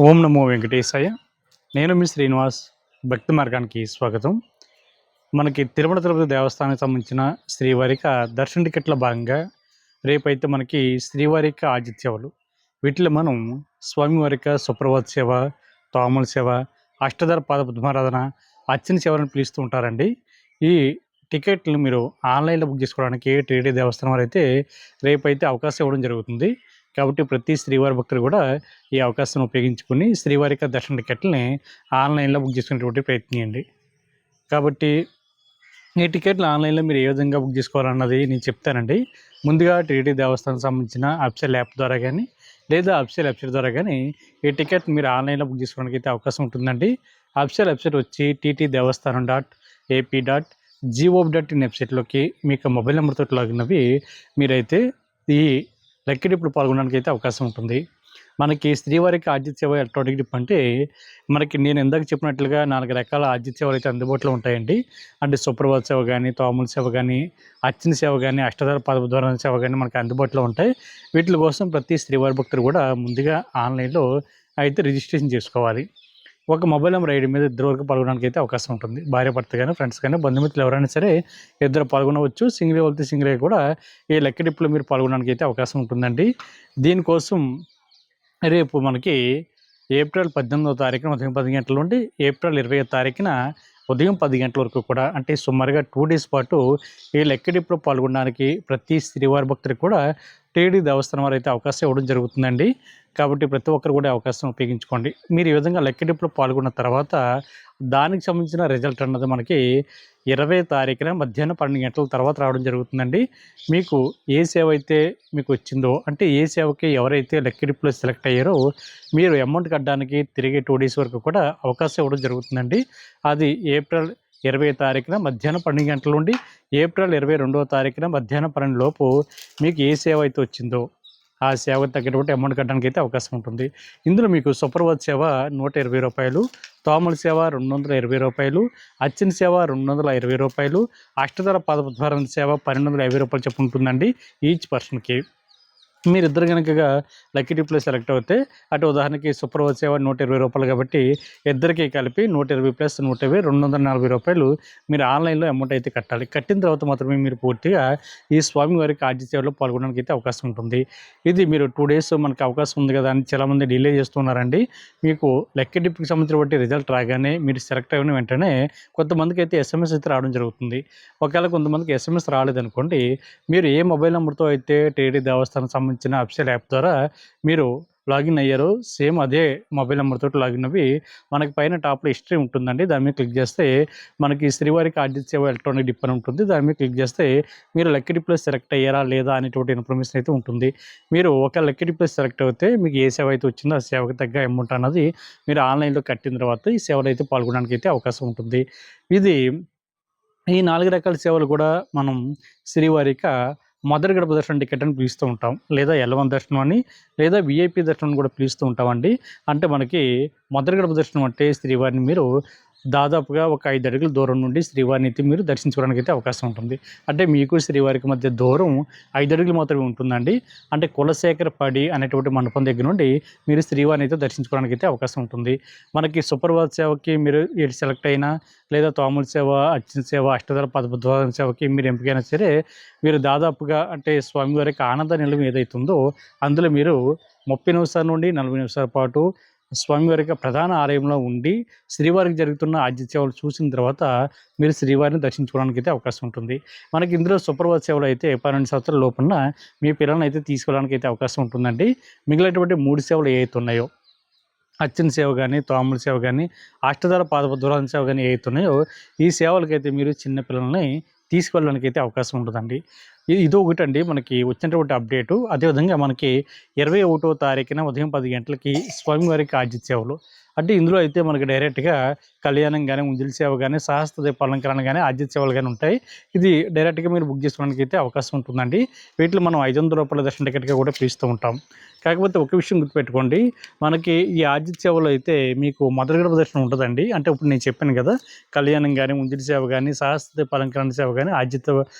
ఓం నమో వెంకటేశాయ. నేను మీ శ్రీనివాస్. భక్తి మార్గానికి స్వాగతం. మనకి తిరుమల తిరుపతి దేవస్థానానికి సంబంధించిన శ్రీవారిక దర్శన టికెట్ల భాగంగా రేపైతే మనకి శ్రీవారిక ఆతిథ్యవలు వీటిలో మనం స్వామివారిక సుప్రభాత సేవ, తోమల సేవ, అష్టదళ పాద పద్మారాధన, అర్చన సేవలను పిలుస్తూ ఉంటారండి. ఈ టికెట్లు మీరు ఆన్లైన్లో బుక్ చేసుకోవడానికి టీటీడీ దేవస్థానం వారు అయితే రేపైతే అవకాశం ఇవ్వడం జరుగుతుంది. కాబట్టి ప్రతి శ్రీవారి భక్తులు కూడా ఈ అవకాశాన్ని ఉపయోగించుకొని శ్రీవారిక దర్శన టికెట్లని ఆన్లైన్లో బుక్ చేసుకునేటువంటి ప్రయత్నించండి. కాబట్టి ఈ టికెట్లు ఆన్లైన్లో మీరు ఏ విధంగా బుక్ చేసుకోవాలన్నది నేను చెప్తానండి. ముందుగా టీటీడీ దేవస్థానం సంబంధించిన అఫీషియల్ యాప్ ద్వారా కానీ లేదా అఫీషియల్ వెబ్సైట్ ద్వారా కానీ ఈ టికెట్ మీరు ఆన్లైన్లో బుక్ చేసుకోవడానికి అయితే అవకాశం ఉంటుందండి. అఫీషియల్ వెబ్సైట్ వచ్చి ttdevaస్థానం.ap.gov.in వెబ్సైట్లోకి మీకు మొబైల్ నెంబర్తో లాగిన్ అవి మీరైతే ఈ లక్కీ డిప్లో పాల్గొనడానికి అయితే అవకాశం ఉంటుంది. మనకి శ్రీవారికి ఆతిథ్య సేవ ఎలక్ట్రానిక్ డిప్ అంటే మనకి నేను ఇందాక చెప్పినట్లుగా 4 రకాల ఆతిథ్య సేవలు అయితే అందుబాటులో ఉంటాయండి. అంటే సుప్రభాత సేవ కానీ, తోమల సేవ కానీ, అర్చన సేవ కానీ, అష్టదళ పద్మారాధన సేవ కానీ మనకి అందుబాటులో ఉంటాయి. వీటి కోసం ప్రతి శ్రీవారి భక్తులు కూడా ముందుగా ఆన్లైన్లో అయితే రిజిస్ట్రేషన్ చేసుకోవాలి. ఒక మొబైల్ నెంబర్ ఐడి మీద ఇద్దరు వరకు పాల్గొనడానికి అయితే అవకాశం ఉంటుంది. భార్య భర్త కానీ, ఫ్రెండ్స్ కానీ, బంధుమిత్రులు ఎవరైనా సరే ఇద్దరు పాల్గొనవచ్చు. సింగిల్ వెళ్తే సింగిల్ కూడా ఈ లక్కీ డిప్లో మీరు పాల్గొనడానికి అయితే అవకాశం ఉంటుందండి. దీనికోసం రేపు మనకి ఏప్రిల్ 18వ తారీఖున ఉదయం 10 గంటల నుండి ఏప్రిల్ 20వ తారీఖున ఉదయం 10 గంటల వరకు కూడా అంటే సుమారుగా 2 డేస్ పాటు ఈ లక్కీ డిప్లో పాల్గొనడానికి ప్రతి శ్రీవారి భక్తుడికి కూడా టీటీడీ దేవస్థానం వారు అయితే అవకాశం ఇవ్వడం జరుగుతుందండి. కాబట్టి ప్రతి ఒక్కరు కూడా అవకాశం ఉపయోగించుకోండి. మీరు ఈ విధంగా లక్కీ డిప్లో పాల్గొన్న తర్వాత దానికి సంబంధించిన రిజల్ట్ అన్నది మనకి 20 తారీఖున మధ్యాహ్నం 12 గంటల తర్వాత రావడం జరుగుతుందండి. మీకు ఏ సేవ అయితే మీకు వచ్చిందో అంటే ఏ సేవకి ఎవరైతే లక్కీ డిప్లో సెలెక్ట్ అయ్యారో మీరు అమౌంట్ కట్టడానికి తిరిగి 2 డేస్ వరకు కూడా అవకాశం ఇవ్వడం జరుగుతుందండి. అది ఏప్రిల్ 20 తారీఖున మధ్యాహ్నం 12 గంటల నుండి ఏప్రిల్ 22వ తారీఖున మధ్యాహ్నం 12 లోపు మీకు ఏ సేవ అయితే వచ్చిందో ఆ సేవకు తగ్గటువంటి అమౌంట్ కట్టడానికి అయితే అవకాశం ఉంటుంది. ఇందులో మీకు సుప్రభాత సేవ రూ. 120, తోమల సేవ రూ. 220, అర్చన సేవ రూ. 220, అష్టదళ పాద పద్మారాధన సేవ రూ. 1250 చొప్పున ఉంటుందండి ఈచ్ పర్సన్కి. మీరిద్దరు కనుక లక్కీ డిప్లో సెలెక్ట్ అవుతే అటు ఉదాహరణకి సుప్రభాత సేవ రూ. 120 కాబట్టి ఇద్దరికి కలిపి 120 + 120 240 మీరు ఆన్లైన్లో అమౌంట్ అయితే కట్టాలి. కట్టిన తర్వాత మాత్రమే మీరు పూర్తిగా ఈ స్వామివారికి ఆర్జీ సేవలో పాల్గొనడానికి అయితే అవకాశం ఉంటుంది. ఇది మీరు 2 డేస్ మనకు అవకాశం ఉంది కదా అని చాలామంది డిలే చేస్తున్నారండి. మీకు లక్కీ డిప్కి సంబంధించిన రిజల్ట్ రాగానే మీరు సెలెక్ట్ అయిన వెంటనే కొంతమందికి అయితే ఎస్ఎంఎస్ అయితే రావడం జరుగుతుంది. ఒకవేళ కొంతమందికి ఎస్ఎంఎస్ రాలేదనుకోండి, మీరు ఏ మొబైల్ నెంబర్తో అయితే టీటీడీ దేవస్థానం సంబంధించిన అఫీషియల్ యాప్ ద్వారా మీరు లాగిన్ అయ్యారో సేమ్ అదే మొబైల్ నెంబర్తో లాగిన్ అవి మనకి పైన టాప్లో హిస్టరీ ఉంటుందండి. దాని మీద క్లిక్ చేస్తే మనకి శ్రీవారికి ఆర్జిత సేవ ఎలక్ట్రానిక్ డిప్ అని ఉంటుంది. దాని మీద క్లిక్ చేస్తే మీరు లక్కీ డిప్లో సెలెక్ట్ అయ్యారా లేదా అనేటువంటి ఇన్ఫర్మేషన్ అయితే ఉంటుంది. మీరు ఒక లక్కీ డిప్లో సెలెక్ట్ అయితే మీకు ఏ సేవ అయితే వచ్చిందో ఆ సేవకు తగ్గ అమౌంట్ అన్నది మీరు ఆన్లైన్లో కట్టిన తర్వాత ఈ సేవలు అయితే పాల్గొనడానికి అయితే అవకాశం ఉంటుంది. ఇది ఈ 4 రకాల సేవలు కూడా మనం శ్రీవారిక మొదటి గడప దర్శనం టికెట్ అని పిలుస్తూ ఉంటాం. లేదా L1 దర్శనం అని లేదా VIP దర్శనం కూడా పిలుస్తూ ఉంటామండి. అంటే మనకి మొదటి గడప దర్శనం అంటే శ్రీవారిని మీరు దాదాపుగా ఒక 5 అడుగుల దూరం నుండి శ్రీవారిని అయితే మీరు దర్శించుకోవడానికి అయితే అవకాశం ఉంటుంది. అంటే మీకు శ్రీవారికి మధ్య దూరం 5 అడుగులు మాత్రమే ఉంటుందండి. అంటే కులశేఖరపడి అనేటువంటి మండపం దగ్గర నుండి మీరు శ్రీవారిని అయితే దర్శించుకోవడానికి అయితే అవకాశం ఉంటుంది. మనకి సుప్రభాత సేవకి మీరు ఏది సెలెక్ట్ అయినా లేదా తోమల సేవ, అర్చన సేవ, అష్టదళ పద్మారాధన సేవకి మీరు ఎంపికైనా సరే మీరు దాదాపుగా అంటే స్వామివారికి ఆనంద నిలయం ఏదైతే ఉందో అందులో మీరు 30 నిమిషాల నుండి 40 నిమిషాల పాటు స్వామివారికి ప్రధాన ఆలయంలో ఉండి శ్రీవారికి జరుగుతున్న ఆర్జిత సేవలు చూసిన తర్వాత మీరు శ్రీవారిని దర్శించుకోవడానికి అయితే అవకాశం ఉంటుంది. మనకి ఇందులో సుప్రభాత సేవలు అయితే 12 సంవత్సరాల లోపున మీ పిల్లల్ని అయితే తీసుకోవడానికి అయితే అవకాశం ఉంటుందండి. మిగిలినటువంటి 3 సేవలు ఏవైతే ఉన్నాయో అర్చన సేవ కానీ, తోమల సేవ కానీ, అష్టదళ పాద పద్మారాధన సేవ కానీ ఏవైతే ఉన్నాయో ఈ సేవలకైతే మీరు చిన్న పిల్లల్ని తీసుకెళ్ళడానికి అయితే అవకాశం ఉంటుందండి. ఇదొకటండి మనకి వచ్చినటువంటి అప్డేటు. అదేవిధంగా మనకి 21వ తారీఖున ఉదయం 10 గంటలకి స్వామివారికి ఆర్జిత సేవలు అంటే ఇందులో అయితే మనకి డైరెక్ట్గా కళ్యాణం కానీ, ఉంజలి సేవ కానీ, సహస్ర దీప అలంకరణ కానీ, ఆర్జిత సేవలు కానీ ఉంటాయి. ఇది డైరెక్ట్గా మీరు బుక్ చేసుకోవడానికి అయితే అవకాశం ఉంటుందండి. వీటిలో మనం రూ. 500 దర్శన టికెట్గా కూడా పిలుస్తూ ఉంటాం. కాకపోతే ఒక విషయం గుర్తుపెట్టుకోండి, మనకి ఈ ఆర్జిత సేవలో అయితే మీకు మొదటి గడప దర్శనం ఉంటుందండి. అంటే ఇప్పుడు నేను చెప్పాను కదా, కళ్యాణం కానీ, ఉంజలి సేవ కానీ, సహస్ర దీప అలంకరణ సేవ కానీ, ఆర్జిత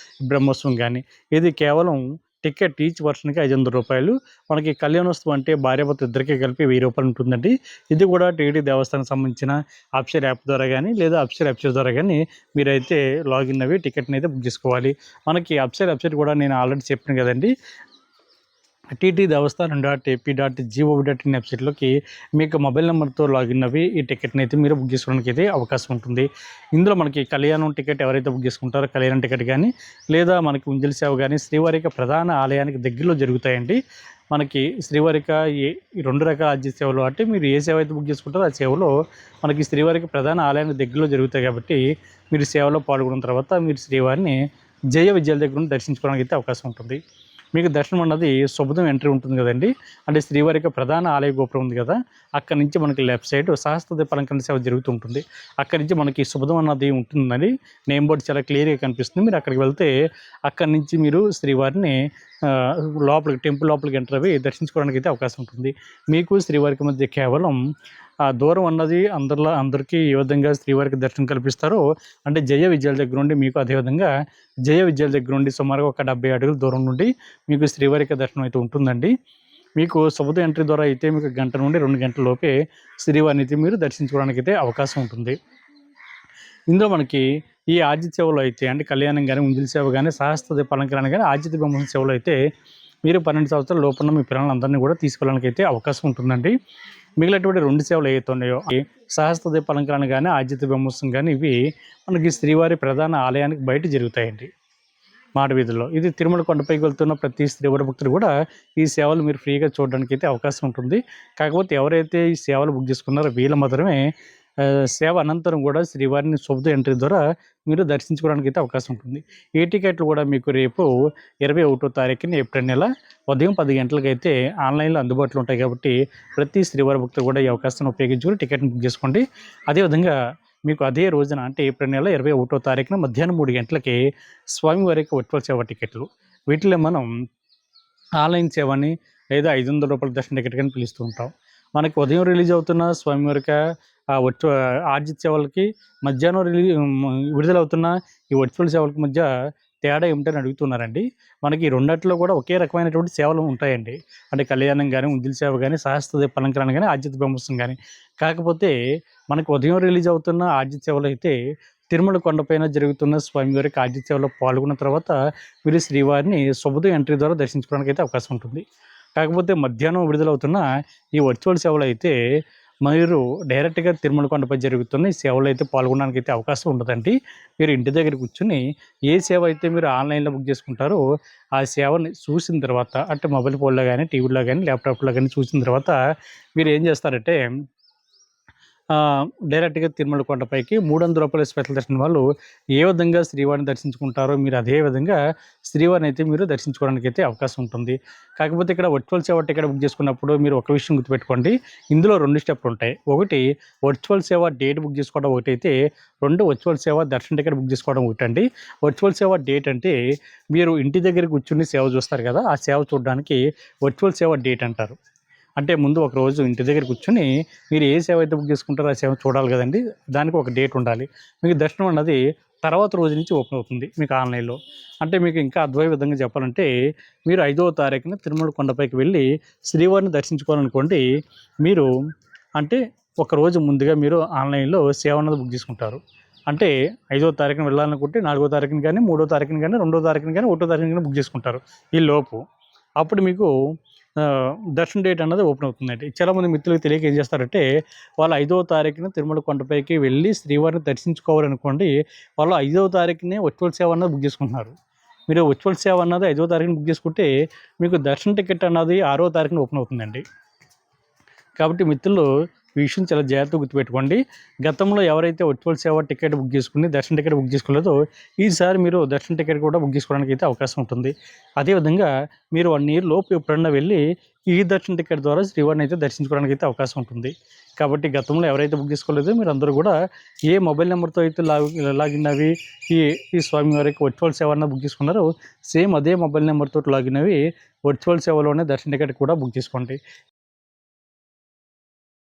బ్రహ్మోత్సవం కానీ ఇది కేవలం టికెట్ ఈచ్ పర్సన్‌కి రూ. 500. మనకి కళ్యాణోత్సవం అంటే భార్యాభర్తలు ఇద్దరికీ కలిపి రూ. 1000 ఉంటుందండి. ఇది కూడా టీటీడీ దేవస్థానానికి సంబంధించిన అప్షర్ యాప్ ద్వారా గానీ, లేదా అప్షర్ వెబ్‌సైట్ ద్వారా గానీ మీరైతే లాగిన్ అవ్వి టికెట్‌ని అయితే బుక్ చేసుకోవాలి. మనకి అప్షర్ వెబ్‌సైట్ కూడా నేను ఆల్రెడీ చెప్పాను కదండీ. టీటీ దేవస్థానం .ఏపీ.జీఓవీ.ఇన్ వెబ్‌సైట్‌లోకి మీకు మొబైల్ నెంబర్‌తో లాగిన్ అవ్వి ఈ టికెట్‌ని అయితే మీరు బుక్ చేసుకోవడానికి అయితే అవకాశం ఉంటుంది. ఇందులో మనకి కళ్యాణం టికెట్ ఎవరైతే బుక్ చేసుకుంటారో కళ్యాణం టికెట్ గానీ, లేదా మనకి ఉంజల్ సేవ గానీ శ్రీవారిక ప్రధాన ఆలయానికి దగ్గరలో జరుగుతాయండి. మనకి శ్రీవారిక ఈ 2 రకాల ఆర్జిత సేవలు అంటే మీరు ఏ సేవ అయితే బుక్ చేసుకుంటారో ఆ సేవలో మనకి శ్రీవారికి ప్రధాన ఆలయానికి దగ్గరలో జరుగుతాయి కాబట్టి మీరు సేవలో పాల్గొన్న తర్వాత మీరు శ్రీవారిని జయ విజయాల దగ్గర నుండి దర్శించుకోవడానికి అయితే అవకాశం ఉంటుంది. మీకు దర్శనం అన్నది శుభదం ఎంట్రీ ఉంటుంది కదండీ. అంటే శ్రీవారి యొక్క ప్రధాన ఆలయ గోపురం ఉంది కదా! అక్కడి నుంచి మనకి లెఫ్ట్ సైడ్ సహస్రదీప అలంకరణ సేవ జరుగుతూ ఉంటుంది. అక్కడి నుంచి మనకి శుభదం అన్నది ఉంటుందని నేమ్ బోర్డ్ చాలా క్లియర్‌గా కనిపిస్తుంది. మీరు అక్కడికి వెళ్తే అక్కడి నుంచి మీరు శ్రీవారిని లోపలికి టెంపుల్ లోపలికి ఎంటర్ అవ్వి దర్శించుకోవడానికి అయితే అవకాశం ఉంటుంది. మీకు శ్రీవారికి మధ్య కేవలం దూరం అన్నది అందరికీ ఏ విధంగా శ్రీవారికి దర్శనం కల్పిస్తారో అంటే జయ విజయాల దగ్గర నుండి మీకు అదేవిధంగా జయ విజయాల దగ్గర నుండి సుమారుగా ఒక 70 అడుగుల దూరం నుండి మీకు శ్రీవారిక దర్శనం అయితే ఉంటుందండి. మీకు శుభోదయ ఎంట్రీ ద్వారా అయితే మీకు గంట నుండి 2 గంటల లోపే శ్రీవారిని అయితే మీరు దర్శించుకోవడానికి అయితే అవకాశం ఉంటుంది. ఇందులో మనకి ఈ ఆర్జిత సేవలో అయితే అంటే కళ్యాణం గానీ, ఉంజల్ సేవ గానీ, సహస్రదీప అలంకరణ గానీ, ఆర్జిత బ్రహ్మోత్సవం సేవలో అయితే మీరు 12 సంవత్సరాల లోపున్న మీ పిల్లలందరినీ కూడా తీసుకెళ్ళడానికి అయితే అవకాశం ఉంటుందండి. మిగిలినటువంటి 2 సేవలు ఏవైతే ఉన్నాయో సహస్రదీప అలంకరణ గానీ, ఆర్జిత బ్రహ్మోత్సవం గానీ ఇవి మనకి శ్రీవారి ప్రధాన ఆలయానికి బయట జరుగుతాయండి. మాడవీధుల్లో. ఇది తిరుమల కొండపైకి వెళ్తున్న ప్రతి శ్రీవారి భక్తులు కూడా ఈ సేవలు మీరు ఫ్రీగా చూడడానికి అయితే అవకాశం ఉంటుంది. కాకపోతే ఎవరైతే ఈ సేవలు బుక్ చేసుకున్నారో వీళ్ళు మాత్రమే సేవ అనంతరం కూడా శ్రీవారిని శుభోదయ ఎంట్రీ ద్వారా మీరు దర్శించుకోవడానికి అయితే అవకాశం ఉంటుంది. ఈ టికెట్లు కూడా మీకు రేపు 21వ తారీఖున ఏప్రిల్ నెల ఉదయం 10 గంటలకైతే ఆన్లైన్‌లో అందుబాటులో ఉంటాయి కాబట్టి ప్రతి శ్రీవారి భక్తులు కూడా ఈ అవకాశాన్ని ఉపయోగించుకొని టికెట్‌ని బుక్ చేసుకోండి. అదేవిధంగా మీకు అదే రోజున అంటే ఏప్రిల్ నెల 21వ తారీఖున మధ్యాహ్నం 3 గంటలకి స్వామివారికి వర్చువల్ సేవ టికెట్లు. వీటిలో మనం ఆన్లైన్ సేవని లేదా రూ. 500 దర్శన టికెట్ అని పిలుస్తూ ఉంటాం. మనకి ఉదయం రిలీజ్ అవుతున్న స్వామివారిక ఆర్జిత సేవలకి మధ్యాహ్నం విడుదలవుతున్న ఈ వర్చువల్ సేవలకి మధ్య తేడా ఏమిటని అడుగుతున్నారండి. మనకి రెండిట్లో కూడా ఒకే రకమైనటువంటి సేవలు ఉంటాయండి. అంటే కళ్యాణం గానీ, ఉంజల్ సేవ గానీ, సహస్రదీప అలంకరణ గానీ, ఆర్జిత బ్రహ్మోత్సవం గానీ. కాకపోతే మనకు ఉదయం రిలీజ్ అవుతున్న ఆర్జిత సేవలు అయితే తిరుమల కొండపైన జరుగుతున్న స్వామివారికి ఆర్జిత సేవలో పాల్గొన్న తర్వాత మీరు శ్రీవారిని శుభోదయ ఎంట్రీ ద్వారా దర్శించుకోవడానికి అయితే అవకాశం ఉంటుంది. కాకపోతే మధ్యాహ్నం విడుదలవుతున్న ఈ వర్చువల్ సేవలు అయితే మీరు డైరెక్ట్‌గా తిరుమల కొండపై జరుగుతున్న ఈ సేవలో అయితే పాల్గొనడానికి అయితే అవకాశం ఉండదండి. మీరు ఇంటి దగ్గర కూర్చొని ఏ సేవ అయితే మీరు ఆన్‌లైన్‌లో బుక్ చేసుకుంటారో ఆ సేవని చూసిన తర్వాత అంటే మొబైల్ ఫోన్‌లో గానీ, టీవీలో గానీ, ల్యాప్‌టాప్‌లో గానీ చూసిన తర్వాత మీరు ఏం చేస్తారంటే డైరెక్ట్‌గా తిరుమల కొండపైకి రూ. 300 స్పెషల్ దర్శనం వాళ్ళు ఏ విధంగా శ్రీవారిని దర్శించుకుంటారో మీరు అదే విధంగా శ్రీవారిని అయితే మీరు దర్శించుకోవడానికి అయితే అవకాశం ఉంటుంది. కాకపోతే ఇక్కడ వర్చువల్ సేవ టికెట్ బుక్ చేసుకున్నప్పుడు మీరు ఒక విషయం గుర్తుపెట్టుకోండి. ఇందులో 2 స్టెప్‌లు ఉంటాయి. ఒకటి వర్చువల్ సేవ డేట్ బుక్ చేసుకోవడం ఒకటైతే, 2 వర్చువల్ సేవ దర్శన టికెట్ బుక్ చేసుకోవడం ఒకటండి. వర్చువల్ సేవ డేట్ అంటే మీరు ఇంటి దగ్గర కూర్చొని సేవ చూస్తారు కదా! ఆ సేవ చూడడానికి వర్చువల్ సేవ డేట్ అంటారు. అంటే ముందు ఒక రోజు ఇంటి దగ్గర కూర్చొని మీరు ఏ సేవ అయితే బుక్ చేసుకుంటారో ఆ సేవ చూడాలి కదండీ! దానికి ఒక డేట్ ఉండాలి. మీకు దర్శనం అన్నది తర్వాత రోజు నుంచి ఓపెన్ అవుతుంది మీకు ఆన్‌లైన్‌లో. అంటే మీకు ఇంకా అర్థమయ్యే విధంగా చెప్పాలంటే మీరు 5వ తారీఖున తిరుమల కొండపైకి వెళ్ళి శ్రీవారిని దర్శించుకోవాలనుకోండి. మీరు అంటే ఒక రోజు ముందుగా మీరు ఆన్‌లైన్‌లో సేవ అన్నది బుక్ చేసుకుంటారు. అంటే 5వ తారీఖున వెళ్ళాలనుకుంటే 4వ తారీఖున గానీ, 3వ తారీఖున గానీ, 2వ తారీఖున గానీ, 1వ తారీఖున గానీ బుక్ చేసుకుంటారు ఈలోపు. అప్పుడు మీకు దర్శన డేట్ అన్నది ఓపెన్ అవుతుందండి. చాలామంది మిత్రులకు తెలియక ఏం చేస్తారంటే వాళ్ళు 5వ తారీఖున తిరుమల కొండపైకి వెళ్ళి శ్రీవారిని దర్శించుకోవాలనుకోండి. వాళ్ళు 5వ తారీఖునే వర్చువల్ సేవ అన్నది బుక్ చేసుకుంటున్నారు. మీరు వర్చువల్ సేవ అన్నది 5వ తారీఖున బుక్ చేసుకుంటే మీకు దర్శన టికెట్ అన్నది 6వ తారీఖున ఓపెన్ అవుతుందండి. కాబట్టి మిత్రులు ఈ విషయం చాలా జాగ్రత్తగా గుర్తుపెట్టుకోండి. గతంలో ఎవరైతే వర్చువల్ సేవ టికెట్ బుక్ చేసుకుని దర్శన టికెట్ బుక్ చేసుకోలేదో ఈసారి మీరు దర్శన టికెట్ కూడా బుక్ చేసుకోవడానికి అయితే అవకాశం ఉంటుంది. అదేవిధంగా మీరు 1 ఇయర్ లోపు ఎప్పుడన్నా వెళ్ళి ఈ దర్శన టికెట్ ద్వారా శ్రీవారిని అయితే దర్శించుకోవడానికి అయితే అవకాశం ఉంటుంది. కాబట్టి గతంలో ఎవరైతే బుక్ చేసుకోలేదో మీరందరూ కూడా ఏ మొబైల్ నెంబర్తో అయితే లాగిన్ అవ్వి ఈ ఈ స్వామివారికి వర్చువల్ సేవ అన్నది బుక్ చేసుకున్నారో సేమ్ అదే మొబైల్ నెంబర్‌తోటి లాగిన్ అవ్వి వర్చువల్ సేవలోనే దర్శన టికెట్ కూడా బుక్ చేసుకోండి.